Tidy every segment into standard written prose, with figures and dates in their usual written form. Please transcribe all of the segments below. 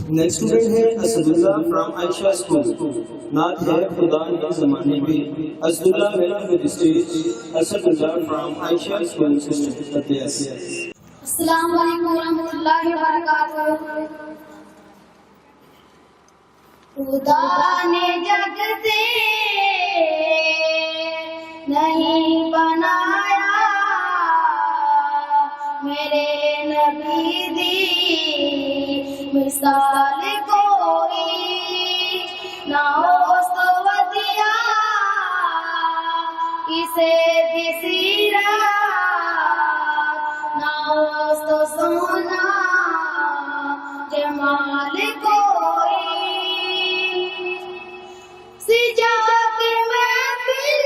Next student ہے Asad Ullah from Ayesha school. نعت ہے خدا کے زمانے میں. Asad Ullah welcome to the stage. Asad Ullah from Ayesha school system. السلام علیکم ورحمۃ اللہ وبرکاتہ. خدا نے جگ سے نہیں بنایا میرے نبی دی مثال کوئی نہ ہو سو ودیا کسے دی سیرت نہ ہو سو سونا جمال کوئی سجا کے محفل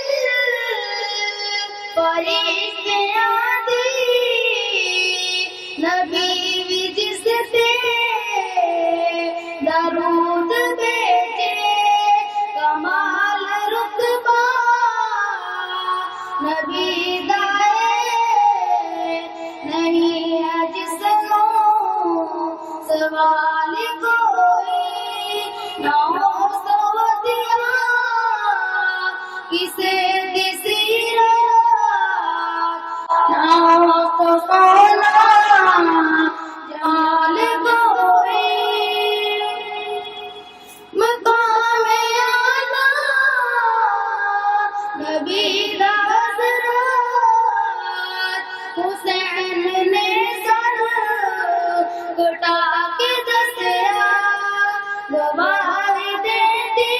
فرشتیاں دی نبی بھی جس تے درود بھیجے کمال رتبہ نبی دائے نہیں ہے جس کو سوال کوئی نہ ہو سو دیا کسے دی سیرت نہ ہو تو سونا جمال کوئی مقام اعلیٰ نبی دا حضرت حسین نے سر کٹا کے دسیا گواہی دیتی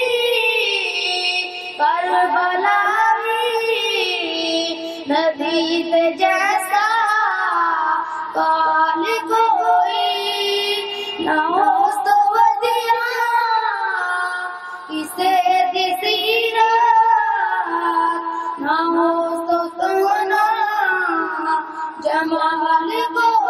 کربلا ندی تے جیسا کال کوئی نہ ہو سو ودیا کسے دی سیرت نہ ہو سو سونا جمال کوئی